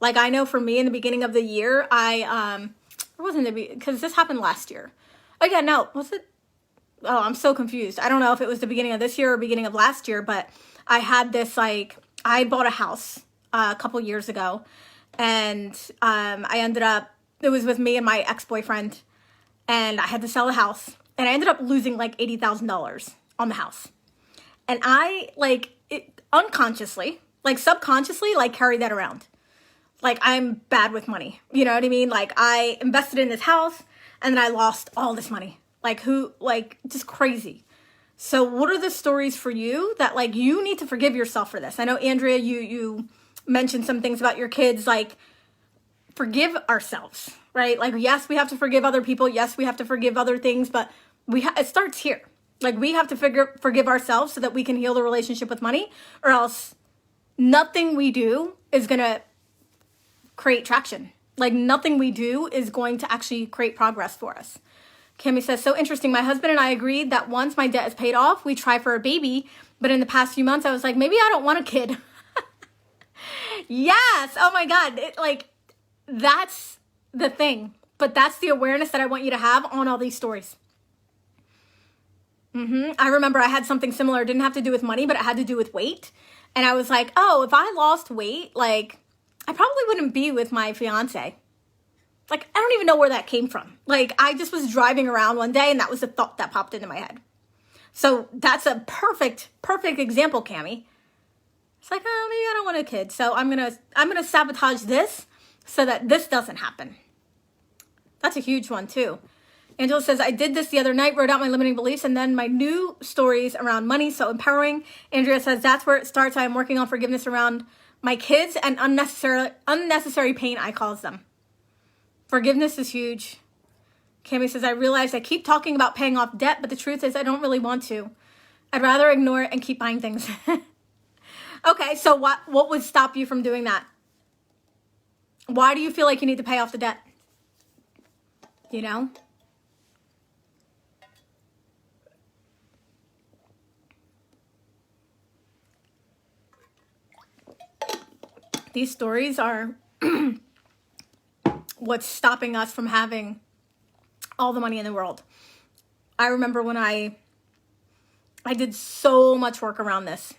[SPEAKER 1] Like, I know for me in the beginning of the year, because this happened last year. Oh yeah, no, was it? Oh, I'm so confused. I don't know if it was the beginning of this year or beginning of last year, but I had this, I bought a house a couple years ago and I ended up, it was with me and my ex-boyfriend. and I had to sell the house, and I ended up losing like $80,000 on the house. And I unconsciously, like subconsciously, like carried that around. Like, I'm bad with money. You know what I mean? Like, I invested in this house and then I lost all this money. Just crazy. So what are the stories for you that like you need to forgive yourself for this? I know, Andrea, you mentioned some things about your kids, like forgive ourselves, right? Like, yes, we have to forgive other people. Yes, we have to forgive other things, but it starts here. Like, we have to forgive ourselves so that we can heal the relationship with money, or else nothing we do is going to create traction. Like, nothing we do is going to actually create progress for us. Cami says, so interesting. My husband and I agreed that once my debt is paid off, we try for a baby. But in the past few months, I was like, maybe I don't want a kid. Yes. Oh my God. That's the thing. But that's the awareness that I want you to have on all these stories. I remember I had something similar. It didn't have to do with money, but it had to do with weight. And I was like, oh, if I lost weight, like, I probably wouldn't be with my fiance. Like, I don't even know where that came from. Like, I just was driving around one day and that was the thought that popped into my head. So that's a perfect example, Cami. It's like, oh, maybe I don't want a kid. So I'm gonna sabotage this so that this doesn't happen. That's a huge one too. Angela says, I did this the other night, wrote out my limiting beliefs, and then my new stories around money, so empowering. Andrea says, that's where it starts. I am working on forgiveness around my kids and unnecessary pain, I calls them. Forgiveness is huge. Cami says, I realized I keep talking about paying off debt, but the truth is I don't really want to. I'd rather ignore it and keep buying things. Okay, so what would stop you from doing that? Why do you feel like you need to pay off the debt? You know? These stories are what's stopping us from having all the money in the world. I remember when I did so much work around this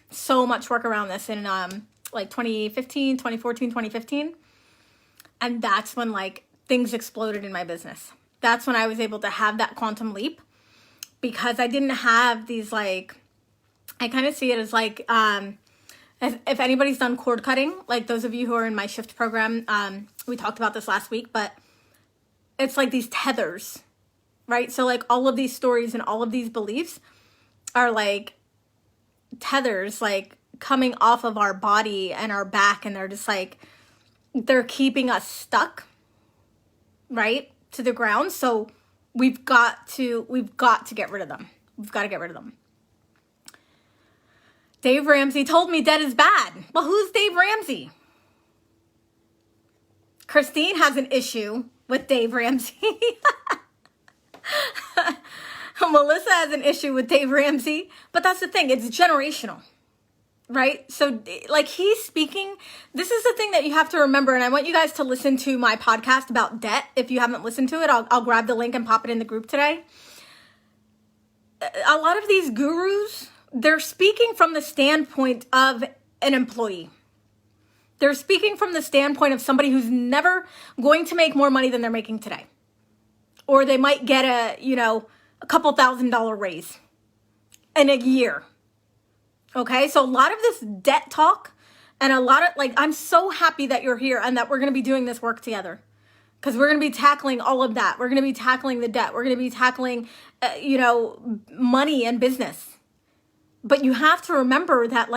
[SPEAKER 1] in like 2015, 2014, 2015. And that's when like things exploded in my business. That's when I was able to have that quantum leap, because I didn't have these like, I kind of see it as like, if anybody's done cord cutting, like those of you who are in my shift program, we talked about this last week, but it's like these tethers, right? So like all of these stories and all of these beliefs are like tethers, like coming off of our body and our back, and they're just like, they're keeping us stuck, right, to the ground. So we've got to get rid of them. We've got to get rid of them. Dave Ramsey told me debt is bad. Well, who's Dave Ramsey? Christine has an issue with Dave Ramsey. Melissa has an issue with Dave Ramsey. But that's the thing. It's generational, right? So like he's speaking. This is the thing that you have to remember. And I want you guys to listen to my podcast about debt. If you haven't listened to it, I'll grab the link and pop it in the group today. A lot of these gurus, they're speaking from the standpoint of an employee. They're speaking from the standpoint of somebody who's never going to make more money than they're making today. Or they might get a couple $1,000 raise in a year. Okay, so a lot of this debt talk and a lot of I'm so happy that you're here and that we're going to be doing this work together. Because we're going to be tackling all of that. We're going to be tackling the debt. We're going to be tackling, money and business. But you have to remember that,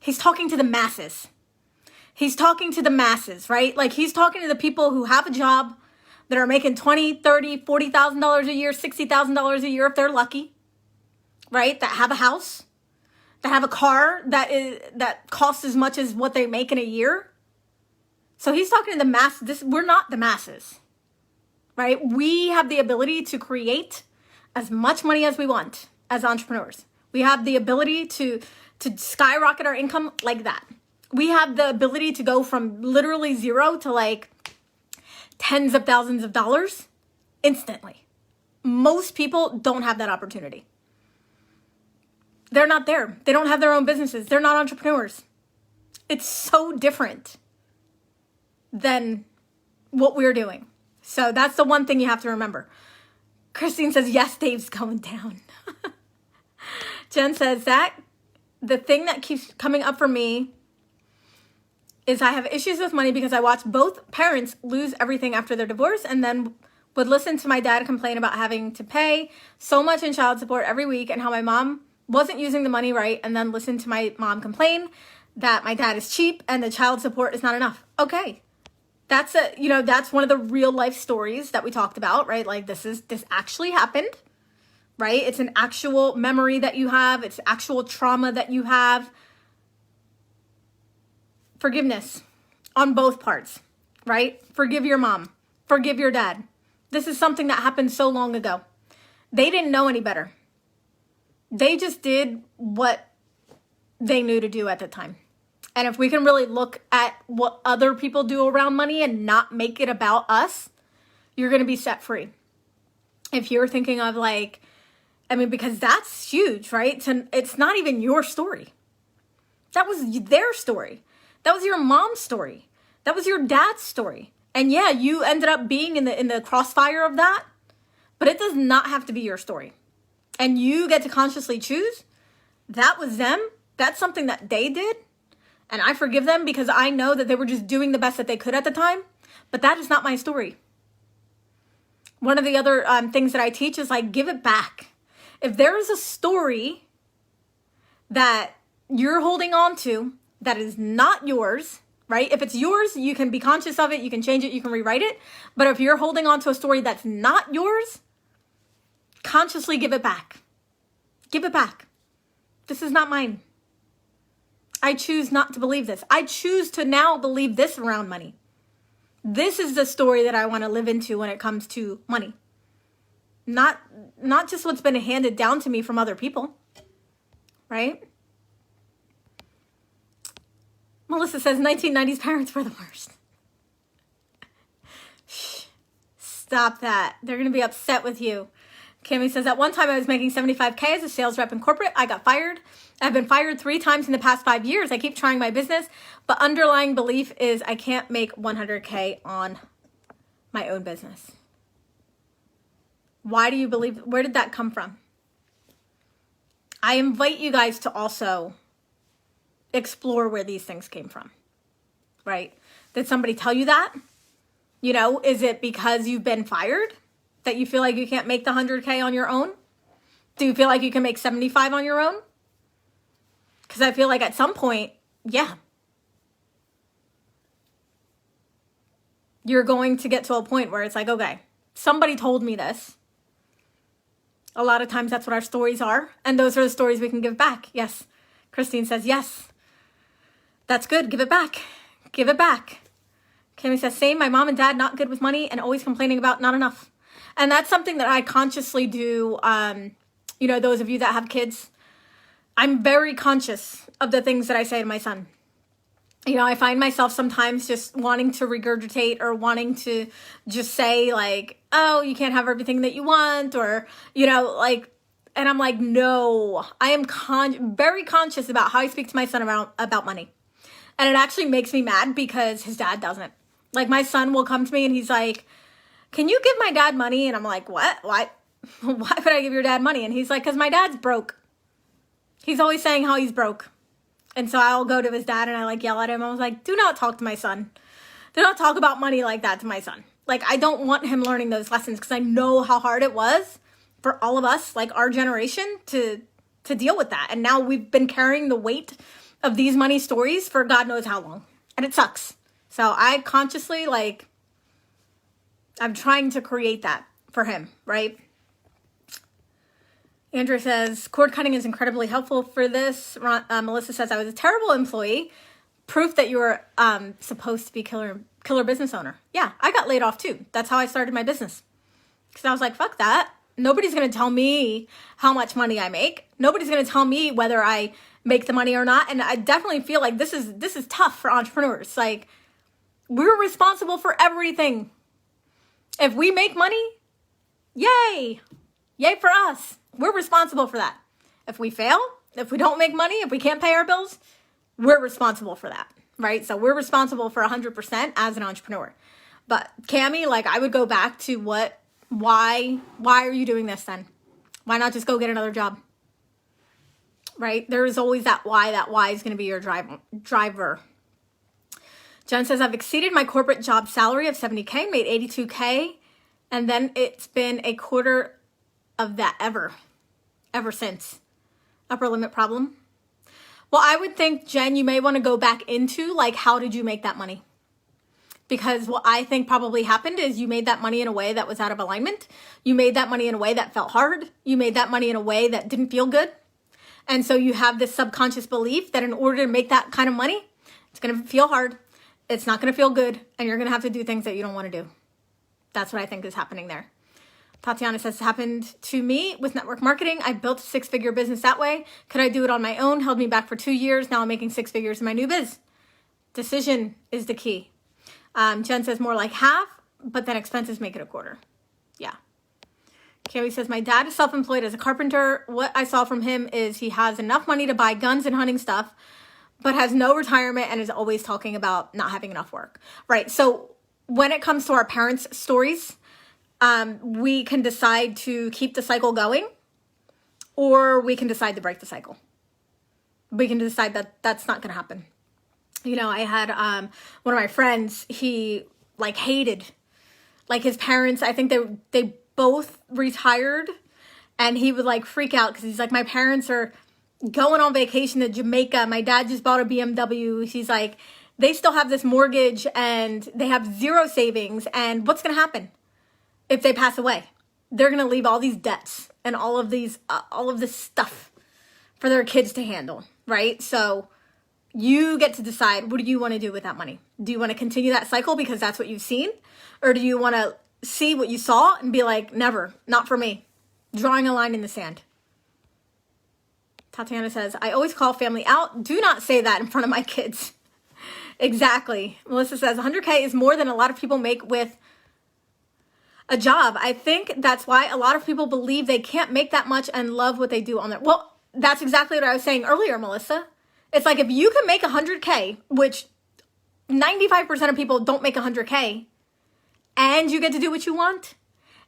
[SPEAKER 1] he's talking to the masses. He's talking to the masses, right? Like, he's talking to the people who have a job that are making $20,000, $30,000, $40,000 a year, $60,000 a year if they're lucky, right? That have a house, that have a car that costs as much as what they make in a year. So he's talking to the masses. We're not the masses, right? We have the ability to create as much money as we want as entrepreneurs. We have the ability to skyrocket our income like that. We have the ability to go from literally zero to tens of thousands of dollars instantly. Most people don't have that opportunity. They're not there. They don't have their own businesses. They're not entrepreneurs. It's so different than what we're doing. So that's the one thing you have to remember. Christine says, yes, Dave's going down. Jen says that the thing that keeps coming up for me is I have issues with money because I watch both parents lose everything after their divorce and then would listen to my dad complain about having to pay so much in child support every week and how my mom wasn't using the money right, and then listen to my mom complain that my dad is cheap and the child support is not enough. Okay. That's that's one of the real life stories that we talked about, right? Like this actually happened, right? It's an actual memory that you have. It's actual trauma that you have. Forgiveness on both parts, right? Forgive your mom. Forgive your dad. This is something that happened so long ago. They didn't know any better. They just did what they knew to do at the time. And if we can really look at what other people do around money and not make it about us, you're going to be set free. If you're thinking of because that's huge, right? It's not even your story. That was their story. That was your mom's story. That was your dad's story. And yeah, you ended up being in the crossfire of that, but it does not have to be your story. And you get to consciously choose. That was them. That's something that they did. And I forgive them because I know that they were just doing the best that they could at the time. But that is not my story. One of the other things that I teach is give it back. If there is a story that you're holding on to that is not yours, right? If it's yours, you can be conscious of it, you can change it, you can rewrite it. But if you're holding on to a story that's not yours, consciously give it back. Give it back. This is not mine. I choose not to believe this. I choose to now believe this around money. This is the story that I want to live into when it comes to money. Not just what's been handed down to me from other people, right? Melissa says 1990s parents were the worst. Shh. Stop that. They're going to be upset with you. Cami says, at one time I was making $75K as a sales rep in corporate. I got fired. I've been fired 3 times in the past 5 years. I keep trying my business, but underlying belief is I can't make $100K on my own business. Why do you believe? Where did that come from? I invite you guys to also explore where these things came from, right? Did somebody tell you that? Is it because you've been fired that you feel like you can't make the 100K on your own? Do you feel like you can make 75 on your own? Because I feel like at some point, yeah, you're going to get to a point where it's okay, somebody told me this. A lot of times that's what our stories are. And those are the stories we can give back. Yes. Christine says, yes. That's good. Give it back. Give it back. Cami says, same. My mom and dad, not good with money and always complaining about not enough. And that's something that I consciously do. Those of you that have kids, I'm very conscious of the things that I say to my son. I find myself sometimes just wanting to regurgitate or wanting to just say oh, you can't have everything that you want, or, and I'm like, no, I am very conscious about how I speak to my son about money. And it actually makes me mad because his dad doesn't. My son will come to me and he's like, can you give my dad money? And I'm like, what? Why? Why would I give your dad money? And he's like, because my dad's broke. He's always saying how he's broke. And so I'll go to his dad and I yell at him. I was like, do not talk to my son. Do not talk about money like that to my son. I don't want him learning those lessons because I know how hard it was for all of us, our generation, to deal with that. And now we've been carrying the weight of these money stories for God knows how long. And it sucks. So I consciously, I'm trying to create that for him, right? Andrew says, cord cutting is incredibly helpful for this. Melissa says, I was a terrible employee. Proof that you were supposed to be killer business owner. Yeah, I got laid off too. That's how I started my business. Because I was like, fuck that. Nobody's going to tell me how much money I make. Nobody's going to tell me whether I make the money or not. And I definitely feel like this is tough for entrepreneurs. We're responsible for everything. If we make money, yay. Yay for us. We're responsible for that. If we fail, if we don't make money, if we can't pay our bills, we're responsible for that, right? So we're responsible for 100% as an entrepreneur. But Cami, I would go back to what Why are you doing this then? Why not just go get another job? Right? There is always that why. That why is going to be your driver. Jen says, I've exceeded my corporate job salary of 70K, made 82K, and then it's been a quarter of that ever since. Upper limit problem. Well, I would think, Jen, you may want to go back into, like, how did you make that money? Because what I think probably happened is you made that money in a way that was out of alignment. You made that money in a way that felt hard. You made that money in a way that didn't feel good. And so you have this subconscious belief that in order to make that kind of money, it's going to feel hard. It's not going to feel good. And you're going to have to do things that you don't want to do. That's what I think is happening there. Tatiana says, it happened to me with network marketing. I built a 6-figure business that way. Could I do it on my own? Held me back for 2 years. Now I'm making 6 figures in my new biz. Decision is the key. Jen says more like half, but then expenses make it a quarter. Yeah. Carrie says, my dad is self-employed as a carpenter. What I saw from him is he has enough money to buy guns and hunting stuff, but has no retirement and is always talking about not having enough work. Right. So when it comes to our parents' stories, we can decide to keep the cycle going, or we can decide to break the cycle. We can decide that that's not going to happen. You know, I had one of my friends, he like hated, like his parents, I think they both retired, and he would like freak out because he's like, my parents are going on vacation to Jamaica. My dad just bought a BMW. He's like, they still have this mortgage and they have zero savings. And what's going to happen if they pass away? They're going to leave all these debts and all of this stuff for their kids to handle, right? So you get to decide, what do you want to do with that money? Do you want to continue that cycle because that's what you've seen? Or do you want to see what you saw and be like, never, not for me. Drawing a line in the sand. Tatiana says, I always call family out. Do not say that in front of my kids. Exactly. Melissa says, 100K is more than a lot of people make with a job. I think that's why a lot of people believe they can't make that much and love what they do on their... Well, that's exactly what I was saying earlier, Melissa. It's like if you can make 100K, which 95% of people don't make 100K, and you get to do what you want,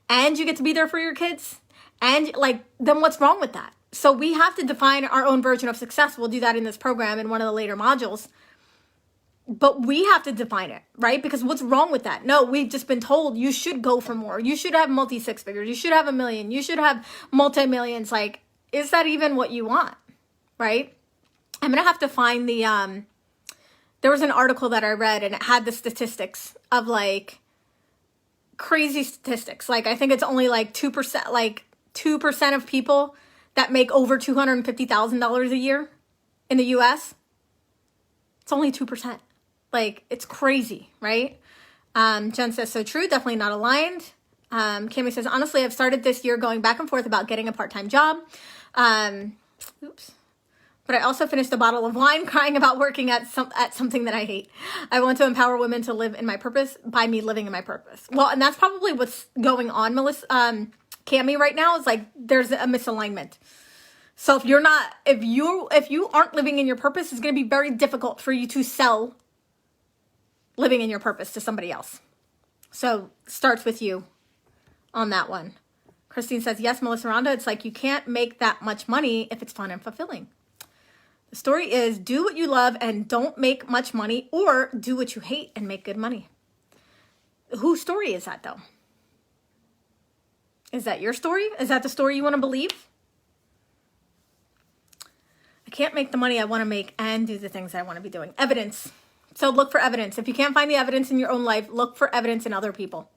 [SPEAKER 1] and you get to be there for your kids, and like, then what's wrong with that? So we have to define our own version of success. We'll do that in this program in one of the later modules. But we have to define it, right? Because what's wrong with that? No, we've just been told you should go for more. You should have multi-6 figures. You should have 1 million. You should have multi-millions. Like, is that even what you want, right? I'm going to have to find the, there was an article that I read and it had the statistics of like crazy statistics. Like, I think it's only like 2% of people that make over $250,000 a year in the US. It's only 2%. Like, it's crazy, right? Jen says, so true, definitely not aligned. Cami says, honestly, I've started this year going back and forth about getting a part-time job. But I also finished a bottle of wine crying about working at something that I hate. I want to empower women to live in my purpose by me living in my purpose. Well, and that's probably what's going on, Melissa, Cami, right now, is like there's a misalignment. So if you aren't living in your purpose, it's going to be very difficult for you to sell living in your purpose to somebody else. So it starts with you on that one. Christine says, yes, Melissa Rhonda, it's like you can't make that much money if it's fun and fulfilling. The story is do what you love and don't make much money, or do what you hate and make good money. Whose story is that, though? Is that your story? Is that the story you want to believe? I can't make the money I want to make and do the things I want to be doing. Evidence. So look for evidence. If you can't find the evidence in your own life, look for evidence in other people.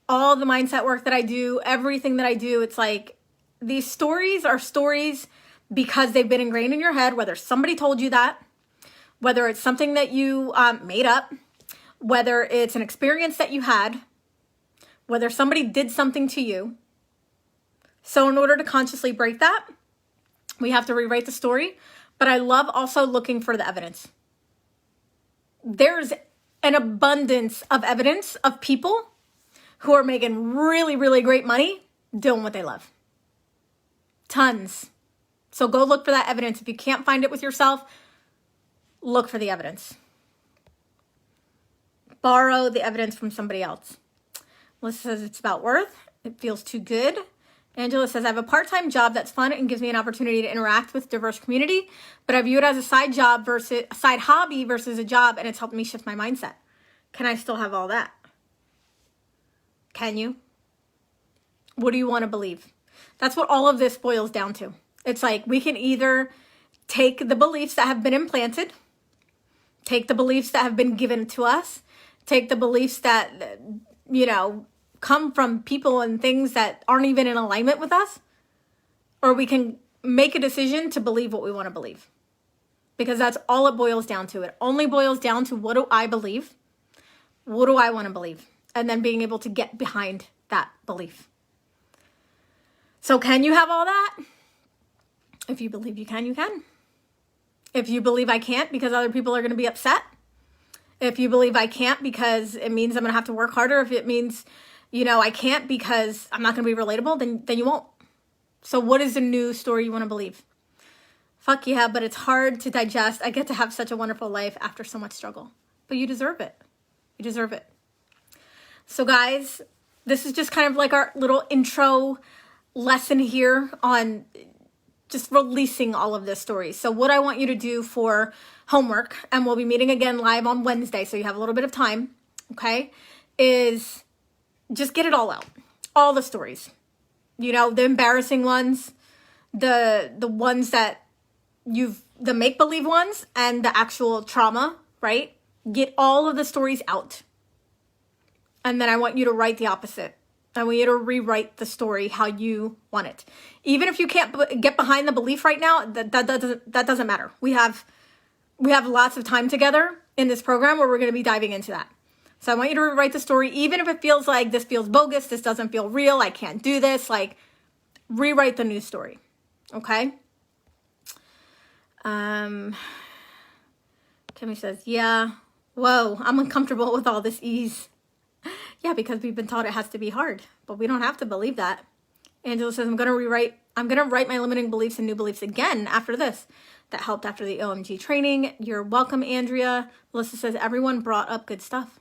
[SPEAKER 1] All the mindset work that I do, everything that I do, it's like these stories are stories because they've been ingrained in your head, whether somebody told you that, whether it's something that you made up, whether it's an experience that you had, whether somebody did something to you. So in order to consciously break that, we have to rewrite the story. But I love also looking for the evidence. There's an abundance of evidence of people who are making really, really great money doing what they love. Tons. So go look for that evidence. If you can't find it with yourself, look for the evidence. Borrow the evidence from somebody else. Melissa says it's about worth. It feels too good. Angela says, I have a part-time job that's fun and gives me an opportunity to interact with diverse community, but I view it as a side job versus a side hobby versus a job, and it's helped me shift my mindset. Can I still have all that? Can you? What do you want to believe? That's what all of this boils down to. It's like we can either take the beliefs that have been implanted, take the beliefs that have been given to us, take the beliefs that, you know, come from people and things that aren't even in alignment with us, or we can make a decision to believe what we want to believe. Because that's all it boils down to. It only boils down to, what do I believe? What do I want to believe? And then being able to get behind that belief. So can you have all that? If you believe you can, you can. If you believe I can't because other people are going to be upset. If you believe I can't because it means I'm going to have to work harder. If it means, you know, I can't because I'm not going to be relatable, then you won't. So what is the new story you want to believe? Fuck yeah, but it's hard to digest. I get to have such a wonderful life after so much struggle. But you deserve it. You deserve it. So guys, this is just kind of like our little intro lesson here on just releasing all of this story. So what I want you to do for homework, and we'll be meeting again live on Wednesday, so you have a little bit of time, okay, is just get it all out. All the stories. You know, the embarrassing ones, the ones that the make-believe ones, and the actual trauma, right? Get all of the stories out. And then I want you to write the opposite. I want you to rewrite the story how you want it. Even if you can't get behind the belief right now, that doesn't matter. We have lots of time together in this program where we're going to be diving into that. So I want you to rewrite the story, even if it feels like this feels bogus, this doesn't feel real, I can't do this. Like, rewrite the new story. Okay? Kimmy says, yeah. Whoa, I'm uncomfortable with all this ease. Yeah, because we've been taught it has to be hard, but we don't have to believe that. Angela says, I'm going to write my limiting beliefs and new beliefs again after this. That helped after the OMG training. You're welcome, Andrea. Melissa says, everyone brought up good stuff.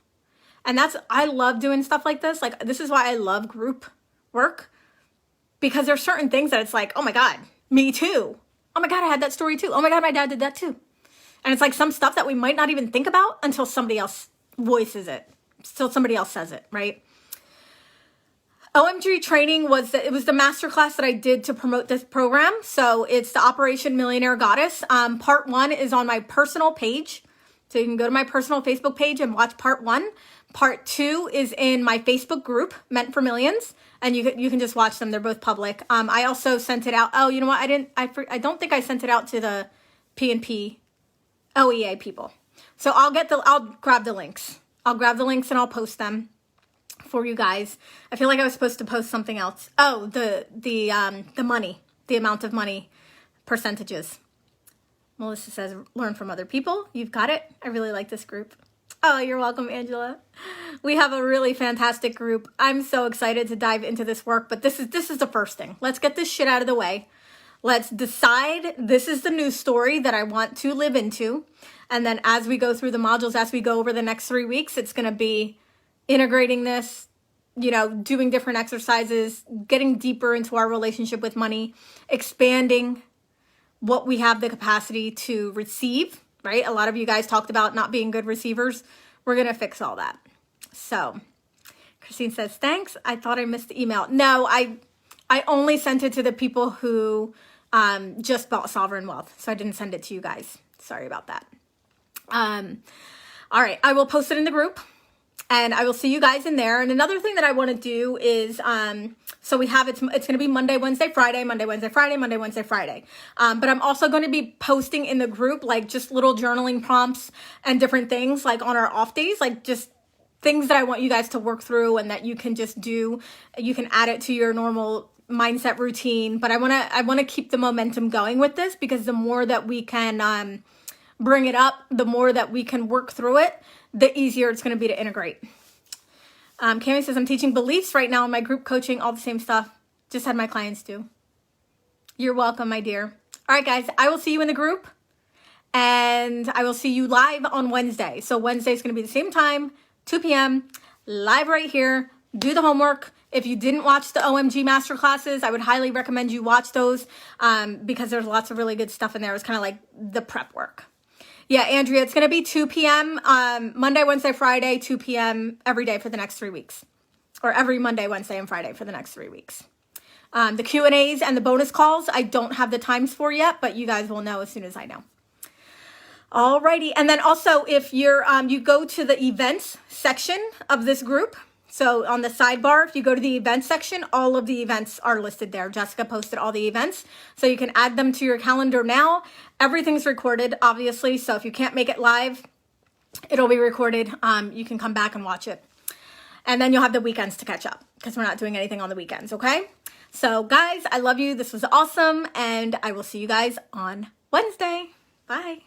[SPEAKER 1] And I love doing stuff like this. Like, this is why I love group work, because there's certain things that it's like, oh my God, me too. Oh my God, I had that story too. Oh my God, my dad did that too. And it's like some stuff that we might not even think about until somebody else voices it. Still somebody else says it, right? OMG training was the masterclass that I did to promote this program. So it's the Operation Millionaire Goddess. Part 1 is on my personal page. So you can go to my personal Facebook page and watch part 1. Part 2 is in my Facebook group, Meant for Millions. And you can just watch them. They're both public. I also sent it out. Oh, you know what? I don't think I sent it out to the PNP OEA people. So I'll grab the links. I'll grab the links and I'll post them for you guys. I feel like I was supposed to post something else. Oh, the money, the amount of money, percentages. Melissa says, learn from other people. You've got it. I really like this group. Oh, you're welcome, Angela. We have a really fantastic group. I'm so excited to dive into this work, but this is the first thing. Let's get this shit out of the way. Let's decide this is the new story that I want to live into. And then as we go through the modules, as we go over the next 3 weeks, it's going to be integrating this, you know, doing different exercises, getting deeper into our relationship with money, expanding what we have the capacity to receive, right? A lot of you guys talked about not being good receivers. We're going to fix all that. So Christine says, thanks. I thought I missed the email. No, I only sent it to the people who just bought Sovereign Wealth. So I didn't send it to you guys. Sorry about that. All right. I will post it in the group and I will see you guys in there. And another thing that I want to do is, so we have, it's going to be Monday, Wednesday, Friday, Monday, Wednesday, Friday, Monday, Wednesday, Friday. But I'm also going to be posting in the group, like just little journaling prompts and different things like on our off days, like just things that I want you guys to work through and that you can just do. You can add it to your normal mindset routine. But I want to keep the momentum going with this, because the more that we can, bring it up, the more that we can work through it, the easier it's going to be to integrate. Cami says, I'm teaching beliefs right now in my group coaching, all the same stuff. Just had my clients do. You're welcome, my dear. All right, guys, I will see you in the group and I will see you live on Wednesday. So Wednesday is going to be the same time, 2 p.m., live right here, do the homework. If you didn't watch the OMG masterclasses, I would highly recommend you watch those because there's lots of really good stuff in there. It's kind of like the prep work. Yeah, Andrea, it's going to be 2 p.m. Monday, Wednesday, Friday, 2 p.m. every day for the next 3 weeks. Or every Monday, Wednesday, and Friday for the next 3 weeks. The Q&As and the bonus calls, I don't have the times for yet, but you guys will know as soon as I know. Alrighty, and then also if you're you go to the events section of this group, so on the sidebar, if you go to the events section, all of the events are listed there. Jessica posted all the events, so you can add them to your calendar now. Everything's recorded, obviously, so if you can't make it live, it'll be recorded. You can come back and watch it. And then you'll have the weekends to catch up because we're not doing anything on the weekends, okay? So guys, I love you. This was awesome, and I will see you guys on Wednesday. Bye.